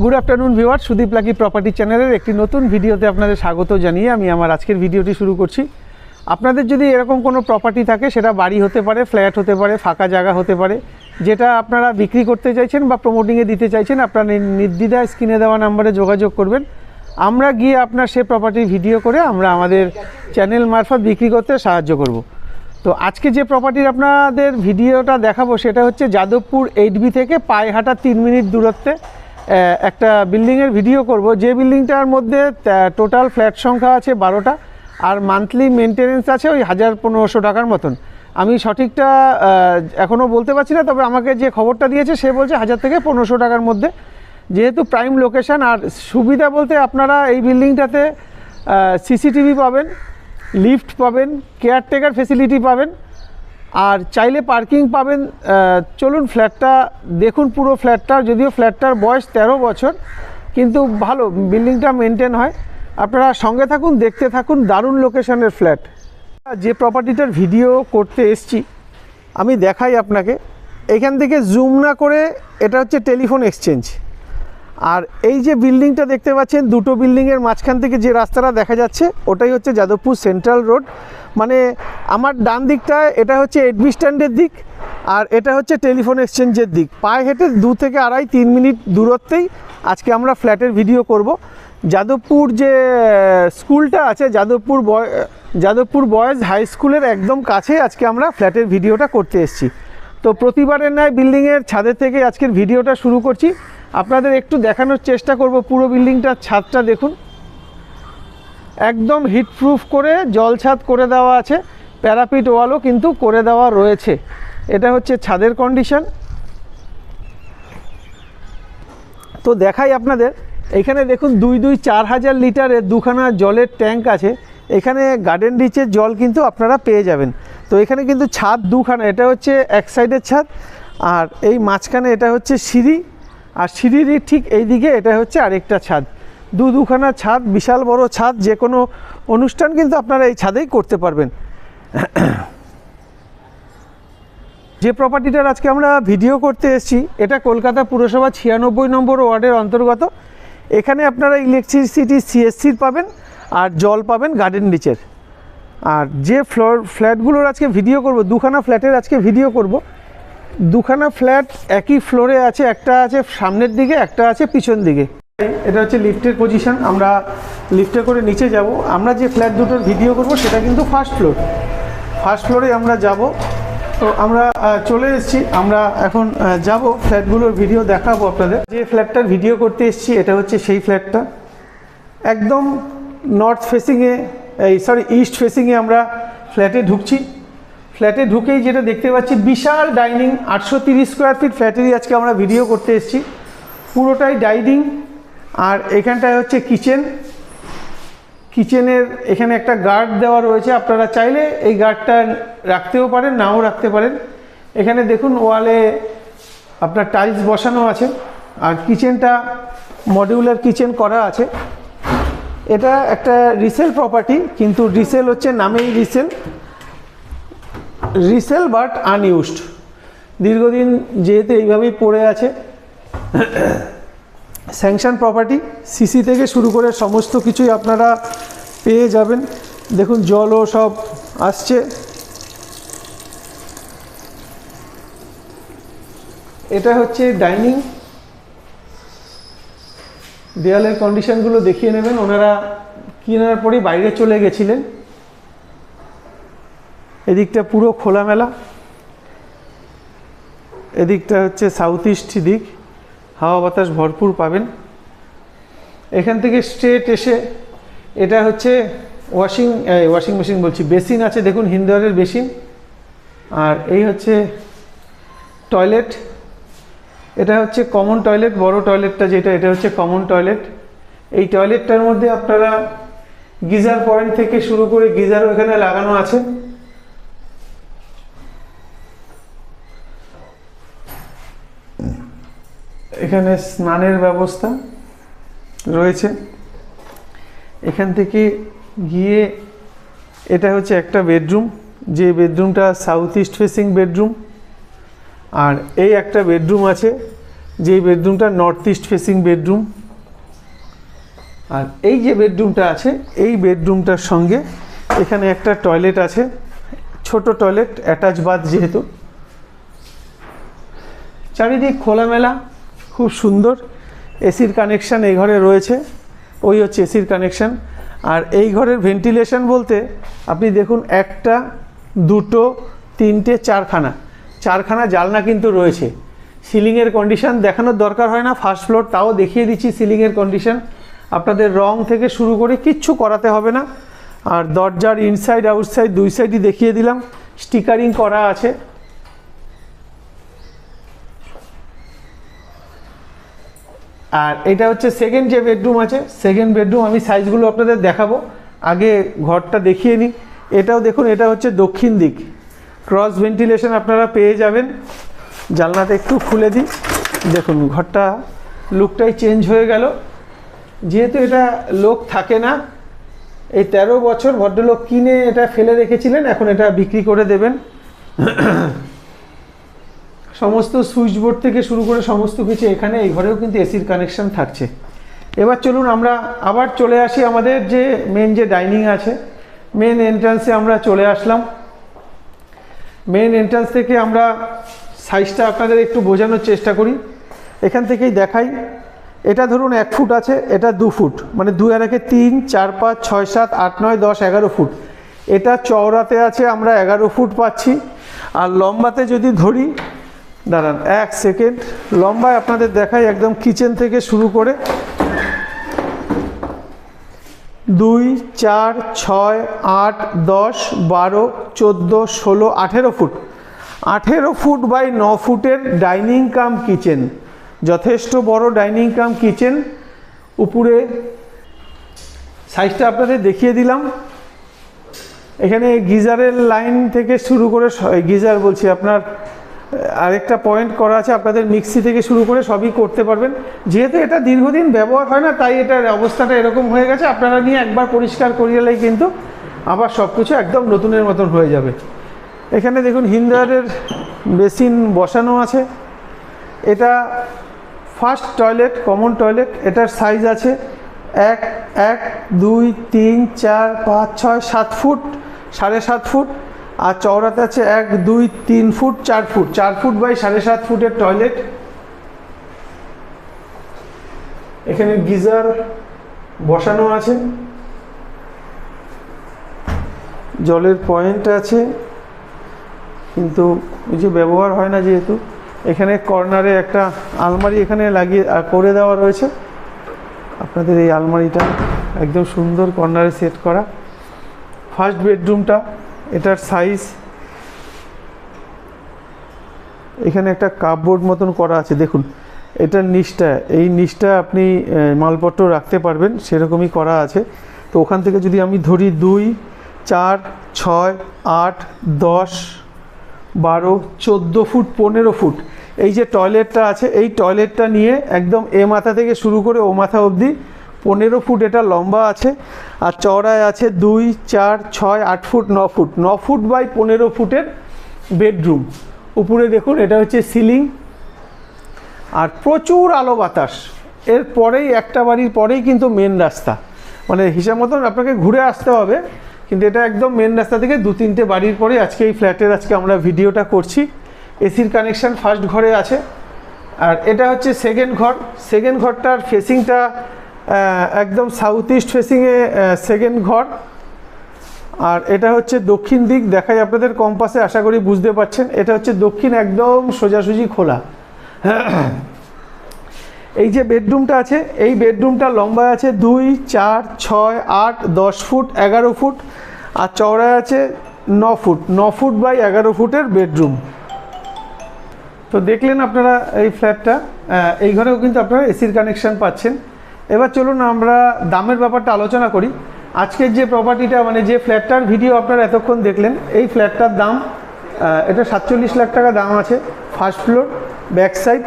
Good afternoon viewer, Sudip lucky property চ্যানেলের একটি নতুন ভিডিওতে আপনাদের স্বাগত জানিয়ে আমি আমার আজকের ভিডিওটি শুরু করছি। আপনাদের যদি এরকম কোনো প্রপার্টি থাকে, সেটা বাড়ি হতে পারে, ফ্ল্যাট হতে পারে, ফাঁকা জায়গা হতে পারে, যেটা আপনারা বিক্রি করতে চাইছেন বা প্রমোটিংয়ে দিতে চাইছেন, আপনারা নির্দ্বিধায় স্ক্রিনে দেওয়া নাম্বারে যোগাযোগ করবেন। আমরা গিয়ে আপনার সেই প্রপার্টির ভিডিও করে আমরা আমাদের চ্যানেল মারফত বিক্রি করতে সাহায্য করব। তো আজকে যে প্রপার্টির আপনাদের ভিডিওটা দেখাবো সেটা হচ্ছে যাদবপুর 8B থেকে পায়ে হাঁটা 3 মিনিট দূরত্বে একটা বিল্ডিংয়ের ভিডিও করব, যে বিল্ডিংটার মধ্যে টোটাল ফ্ল্যাট সংখ্যা আছে 12টা, আর মান্থলি মেনটেনেন্স আছে ওই 1500 টাকার মতন। আমি সঠিকটা এখনও বলতে পারছি না, তবে আমাকে যে খবরটা দিয়েছে সে বলছে 1000 থেকে 1500 টাকার মধ্যে। যেহেতু প্রাইম লোকেশান, আর সুবিধা বলতে আপনারা এই বিল্ডিংটাতে সিসিটিভি পাবেন, লিফট পাবেন, কেয়ারটেকার ফেসিলিটি পাবেন, আর চাইলে পার্কিং পাবেন। চলুন ফ্ল্যাটটা দেখুন, পুরো ফ্ল্যাটটা, যদিও ফ্ল্যাটটার বয়স 13 বছর, কিন্তু ভালো বিল্ডিংটা মেনটেন হয়। আপনারা সঙ্গে থাকুন, দেখতে থাকুন, দারুণ লোকেশনের ফ্ল্যাট। যে প্রপার্টিটার ভিডিও করতে এসছি আমি দেখাই আপনাকে। এখান থেকে জুম না করে, এটা হচ্ছে টেলিফোন এক্সচেঞ্জ। আর এই যে বিল্ডিংটা দেখতে পাচ্ছেন, দুটো বিল্ডিংয়ের মাঝখান থেকে যে রাস্তাটা দেখা যাচ্ছে ওটাই হচ্ছে যাদবপুর সেন্ট্রাল রোড। মানে আমার ডান দিকটায় এটা হচ্ছে 8B স্ট্যান্ডের দিক, আর এটা হচ্ছে টেলিফোন এক্সচেঞ্জের দিক। পায়ে হেঁটে 2 থেকে 3 মিনিট দূরত্বেই আজকে আমরা ফ্ল্যাটের ভিডিও করব। যাদবপুর যে স্কুলটা আছে, যাদবপুর বয়েজ হাই স্কুলের একদম কাছে আজকে আমরা ফ্ল্যাটের ভিডিওটা করতে এসেছি। তো প্রতিবারের ন্যায় বিল্ডিংয়ের ছাদের থেকে আজকের ভিডিওটা শুরু করছি। আপনাদের একটু দেখানোর চেষ্টা করব। পুরো বিল্ডিংটার ছাদটা দেখুন, একদম হিটপ্রুফ করে জল ছাদ করে দেওয়া আছে, প্যারাপিট ওয়ালও কিন্তু করে দেওয়া রয়েছে। এটা হচ্ছে ছাদের কন্ডিশন। তো দেখাই আপনাদের, এখানে দেখুন 4000 লিটারের দুখানা জলের ট্যাঙ্ক আছে। এখানে গার্ডেন রিচের জল কিন্তু আপনারা পেয়ে যাবেন। তো এখানে কিন্তু ছাদ দুখানা, এটা হচ্ছে এক সাইডের ছাদ, আর এই মাঝখানে এটা হচ্ছে সিঁড়ি, আর সিঁড়ির ঠিক এই দিকে এটা হচ্ছে আরেকটা ছাদ। দুখানা ছাদ, বিশাল বড় ছাদ। যে কোনো অনুষ্ঠান কিন্তু আপনারা এই ছাদেই করতে পারবেন। যে প্রপার্টিটার আজকে আমরা ভিডিও করতে এসেছি, এটা কলকাতা পুরসভা 96 নম্বর ওয়ার্ডের অন্তর্গত। এখানে আপনারা ইলেকট্রিসিটি সিএসসির পাবেন, আর জল পাবেন গার্ডেন রিচের। আর যে ফ্ল্যাটগুলোর আজকে ভিডিও করব, দুখানা ফ্ল্যাটের আজকে ভিডিও করব। দুখানা ফ্ল্যাট একই ফ্লোরে আছে, একটা আছে সামনের দিকে, একটা আছে পিছন দিকে। এটা হচ্ছে লিফটের পজিশন। আমরা লিফটে করে নিচে যাব। আমরা যে ফ্ল্যাট দুটোর ভিডিও করব সেটা কিন্তু ফার্স্ট ফ্লোরে আমরা যাব। তো আমরা চলে এসেছি, আমরা এখন যাব ফ্ল্যাটগুলোর ভিডিও দেখাবো আপনাদের। যে ফ্ল্যাটটার ভিডিও করতে এসেছি এটা হচ্ছে সেই ফ্ল্যাটটা। একদম নর্থ ফেসিংয়ে, ইস্ট ফেসিংয়ে আমরা ফ্ল্যাটে ঢুকছি। ফ্ল্যাটে ঢুকেই যেটা দেখতে পাচ্ছি, বিশাল ডাইনিং, 830 স্কোয়ার ফিট ফ্ল্যাটেরই আজকে আমরা ভিডিও করতে এসেছি। পুরোটাই ডাইনিং, আর এখানটায় হচ্ছে কিচেনের এখানে একটা গার্ড দেওয়া রয়েছে। আপনারা চাইলে এই গার্ডটা রাখতেও পারেন, নাও রাখতে পারেন। এখানে দেখুন ওয়ালে আপনার টাইলস বসানো আছে, আর কিচেনটা মডিউলার কিচেন করা আছে। এটা একটা রিসেল প্রপার্টি, কিন্তু রিসেল হচ্ছে নামেই রিসেল বাট আনইউজড। দীর্ঘদিন যেহেতু এইভাবেই পড়ে আছে। স্যাংশন প্রপার্টি, সিসি থেকে শুরু করে সমস্ত কিছুই আপনারা পেয়ে যাবেন। দেখুন জলও সব আসছে। এটা হচ্ছে ডাইনিং। দেয়ালের কন্ডিশনগুলো দেখিয়ে নেবেন। ওনারা কেনার পরেই বাইরে চলে গেছিলেন। এদিকটা পুরো খোলামেলা, এদিকটা হচ্ছে সাউথ ইস্ট দিক, হাওয়া বাতাস ভরপুর পাবেন। এখান থেকে স্ট্রেট এসে এটা হচ্ছে ওয়াশিং মেশিন বলছি, বেসিন আছে। দেখুন হিন্দুয়ারের বেসিন। আর এই হচ্ছে টয়লেট। এটা হচ্ছে কমন টয়লেট, বড় টয়লেটটা যেটা, এটা হচ্ছে কমন টয়লেট। এই টয়লেটটার মধ্যে আপনারা গিজার পয়েন্ট থেকে শুরু করে গিজারও এখানে লাগানো আছে। এখানে স্নানের ব্যবস্থা রয়েছে। এখান থেকে গিয়ে এটা হচ্ছে একটা বেডরুম, যে বেডরুমটা সাউথ ইস্ট ফেসিং বেডরুম। আর এই একটা বেডরুম আছে, যেই বেডরুমটা নর্থ ইস্ট ফেসিং বেডরুম। আর এই যে বেডরুমটা আছে, এই বেডরুমটার সঙ্গে এখানে একটা টয়লেট আছে, ছোট টয়লেট, অ্যাটাচ বাথ যেহেতু। চারিদিক খোলামেলা, খুব সুন্দর। এসির কানেকশান এই ঘরে রয়েছে, ওই হচ্ছে এসির কানেকশান। আর এই ঘরের ভেন্টিলেশন বলতে আপনি দেখুন, একটা, দুটো, তিনটে, চারখানা জানলা কিন্তু রয়েছে। সিলিংয়ের কন্ডিশন দেখানোর দরকার হয় না, ফার্স্ট ফ্লোর, তাও দেখিয়ে দিচ্ছি সিলিংয়ের কন্ডিশন। আপনাদের রং থেকে শুরু করে কিচ্ছু করাতে হবে না। আর দরজার ইনসাইড আউটসাইড দুই সাইডই দেখিয়ে দিলাম, স্টিকারিং করা আছে। আর এটা হচ্ছে সেকেন্ড যে বেডরুম আছে, সেকেন্ড বেডরুম আমি সাইজগুলো আপনাদের দেখাবো, আগে ঘরটা দেখিয়ে নিই। এটাও দেখুন, এটা হচ্ছে দক্ষিণ দিক, ক্রস ভেন্টিলেশন আপনারা পেয়ে যাবেন। জানলাটা একটু খুলে দিই, দেখুন ঘরটা লুকটাই চেঞ্জ হয়ে গেল। যেহেতু এটা লোক থাকে না, এই 13 বছর ভদ্রলোক কিনে এটা ফেলে রেখেছিলেন, এখন এটা বিক্রি করে দেবেন। সমস্ত সুইচ বোর্ড থেকে শুরু করে সমস্ত কিছু এখানে, এই ঘরেও কিন্তু এসির কানেকশন থাকছে। এবার চলুন আমরা আবার চলে আসি আমাদের যে মেন যে ডাইনিং আছে, মেন এন্ট্রান্সে আমরা চলে আসলাম। মেন এন্ট্রান্স থেকে আমরা সাইজটা আপনাদের একটু বোঝানোর চেষ্টা করি, এখান থেকেই দেখাই। এটা ধরুন 1 ফুট আছে, এটা 2 ফুট, মানে 2 আর 1 3, 4, 5, 6, 7, 8, 9, 10, 11 ফুট। এটা চওড়াতে আছে আমরা 11 ফুট পাচ্ছি। আর লম্বাতে যদি ধরি, দাঁড়ান 1 সেকেন্ড, লম্বায় আপনাদের দেখাই, একদম কিচেন থেকে শুরু করে 2, 4, 6, 8, 10, 12, 14, 16, 18 ফুট। 18 ফুট বাই 9 ফুটের ডাইনিং কাম কিচেন, যথেষ্ট বড় ডাইনিং কাম কিচেন। উপরে সাইজটা আপনাদের দেখিয়ে দিলাম। এখানে গিজারের লাইন থেকে শুরু করে, গিজার বলছি আপনার, আরেকটা পয়েন্ট করা আছে, আপনাদের মিক্সি থেকে শুরু করে সবই করতে পারবেন। যেহেতু এটা দীর্ঘদিন ব্যবহার হয় না, তাই এটার অবস্থাটা এরকম হয়ে গেছে। আপনারা নিয়ে একবার পরিষ্কার করিয়েলেই কিন্তু আবার সব কিছু একদম নতুনের মতন হয়ে যাবে। এখানে দেখুন হিন্দারের বেসিন বসানো আছে। এটা ফার্স্ট টয়লেট, কমন টয়লেট। এটার সাইজ আছে 1, 2, 3, 4, 5, 6, 7 ফুট, 7.5 ফুট। আর চওড়াতে আছে 1, 2, 3 ফুট, 4 ফুট, 4 ফুট বাই 7.5 ফুটের টয়লেট। এখানে গিজার বসানো আছে, জলের পয়েন্ট আছে, কিন্তু ওই যে ব্যবহার হয় না যেহেতু। এখানে কর্নারে একটা আলমারি এখানে লাগিয়ে করে দেওয়া রয়েছে। আপনাদের এই আলমারিটা একদম সুন্দর কর্নারে সেট করা। ফার্স্ট বেডরুমটা, এটার সাইজ, এখানে একটা কাপবোর্ড মতন করা আছে দেখুন। এটার নিচটা, এই নিচটা আপনি মালপত্র রাখতে পারবেন, সেরকমই করা আছে। তো ওখান থেকে যদি আমি ধরি 2, 4, 6, 8, 10, 12, 14 ফুট, 15 ফুট, এই যে টয়লেটটা আছে, এই টয়লেটটা নিয়ে একদম এ মাথা থেকে শুরু করে ও মাথা অবধি 15 ফুট এটা লম্বা আছে। আর চওড়ায় আছে 2, 4, 6, 8 ফুট, 9 ফুট, 9 ফুট বাই 15 ফুটের বেডরুম। উপরে দেখুন, এটা হচ্ছে সিলিং। আর প্রচুর আলো বাতাস। এর পরেই, একটা বাড়ির পরেই কিন্তু মেন রাস্তা, মানে হিসাব মতন আপনাকে ঘুরে আসতে হবে, কিন্তু এটা একদম মেন রাস্তা থেকে 2-3টে বাড়ির পরে আজকে এই ফ্ল্যাটের আমরা ভিডিওটা করছি। এসির কানেকশান ফার্স্ট ঘরে আছে। আর এটা হচ্ছে সেকেন্ড ঘর। সেকেন্ড ঘরটার ফেসিংটা একদম সাউথ ইস্ট ফেসিংয়ে সেকেন্ড ঘর। আর এটা হচ্ছে দক্ষিণ দিক, দেখাই আপনাদের কম্পাসে, আশা করি বুঝতে পারছেন। এটা হচ্ছে দক্ষিণ, একদম সোজাসুজি খোলা। এই যে বেডরুমটা আছে, এই বেডরুমটা লম্বায় আছে 2, 4, 6, 8, 10 ফুট, 11 ফুট। আর চওড়ায় আছে 9 ফুট, 9 ফুট বাই 11 ফুটের বেডরুম। তো দেখলেন আপনারা এই ফ্ল্যাটটা, এই ঘরেও কিন্তু আপনারা এসির কানেকশান পাচ্ছেন। এবার চলুন আমরা দামের ব্যাপারটা আলোচনা করি। আজকের যে প্রপার্টিটা, মানে যে ফ্ল্যাটটার ভিডিও আপনারা এতক্ষণ দেখলেন, এই ফ্ল্যাটটার দাম, এটা 47 লাখ টাকা দাম আছে। ফার্স্ট ফ্লোর, ব্যাক সাইড,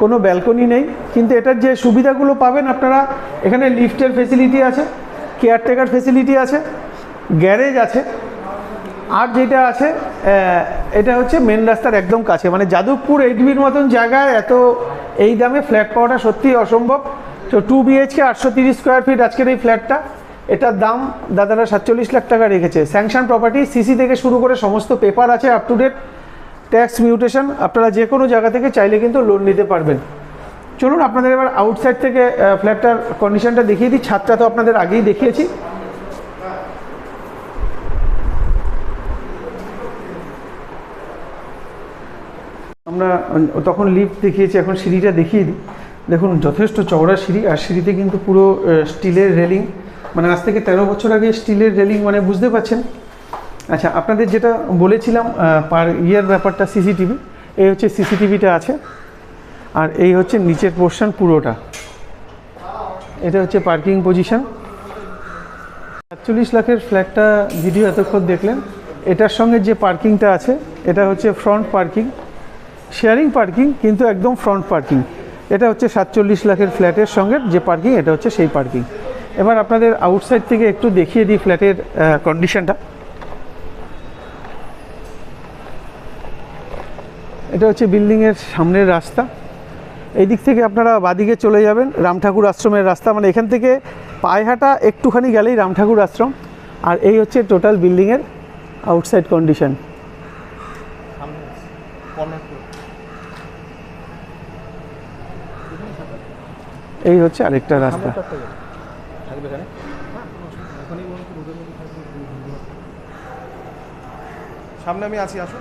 কোনো ব্যালকনি নেই, কিন্তু এটার যে সুবিধাগুলো পাবেন আপনারা, এখানে লিফটের ফেসিলিটি আছে, কেয়ারটেকার ফেসিলিটি আছে, গ্যারেজ আছে। আর যেটা আছে, এটা হচ্ছে মেন রাস্তার একদম কাছে, মানে যাদবপুর 8Bর মতন জায়গায় এত এই দামে ফ্ল্যাট পাওয়াটা সত্যিই অসম্ভব। তো 2 BHK 830 স্কোয়ার ফিট আজকের এই ফ্ল্যাটটা, এটার দাম দাদারা 47 লাখ টাকা রেখেছে। স্যাংশন প্রপার্টি, সিসি থেকে শুরু করে সমস্ত পেপার আছে up to date, tax mutation, আপনারা যে কোনো জায়গা থেকে চাইলে কিন্তু লোন নিতে পারবেন। চলুন আপনাদের এবার আউটসাইড থেকে ফ্ল্যাটটার কন্ডিশনটা দেখিয়ে দিই। ছাদটা তো আপনাদের আগেই দেখিয়েছি। আমরা তখন লিফট দেখিয়েছি, এখন সিঁড়িটা দেখিয়ে দিই। দেখুন যথেষ্ট চওড়া সিঁড়ি, আর সিঁড়িতে কিন্তু পুরো স্টিলের রেলিং, মানে আজ থেকে 13 বছর আগে স্টিলের রেলিং, মানে বুঝতে পারছেন। আচ্ছা, আপনাদের যেটা বলেছিলাম পার ইয়ার ব্যাপারটা, সিসিটিভি, এই হচ্ছে সিসিটিভিটা আছে, আর এই হচ্ছে নিচের পোর্শন পুরোটা, এটা হচ্ছে পার্কিং পজিশন। 47 লাখের ফ্ল্যাটটা ভিডিও এতক্ষণ দেখলেন, এটার সঙ্গে যে পার্কিংটা আছে এটা হচ্ছে ফ্রন্ট পার্কিং, শেয়ারিং পার্কিং কিন্তু একদম ফ্রন্ট পার্কিং। এটা হচ্ছে 47 লাখের ফ্ল্যাটের সঙ্গে যে পার্কিং, এটা হচ্ছে সেই পার্কিং। এবার আপনাদের আউটসাইড থেকে একটু দেখিয়ে দিই ফ্ল্যাটের কন্ডিশনটা। এটা হচ্ছে বিল্ডিংয়ের সামনের রাস্তা। এই দিক থেকে আপনারা বাদিকে চলে যাবেন রামঠাকুর আশ্রমের রাস্তা, মানে এখান থেকে পায়ে হাঁটা একটুখানি গেলেই রামঠাকুর আশ্রম। আর এই হচ্ছে টোটাল বিল্ডিংয়ের আউটসাইড কন্ডিশন। এই হচ্ছে আরেকটা রাস্তা। সামনে আমি আছি, আসো।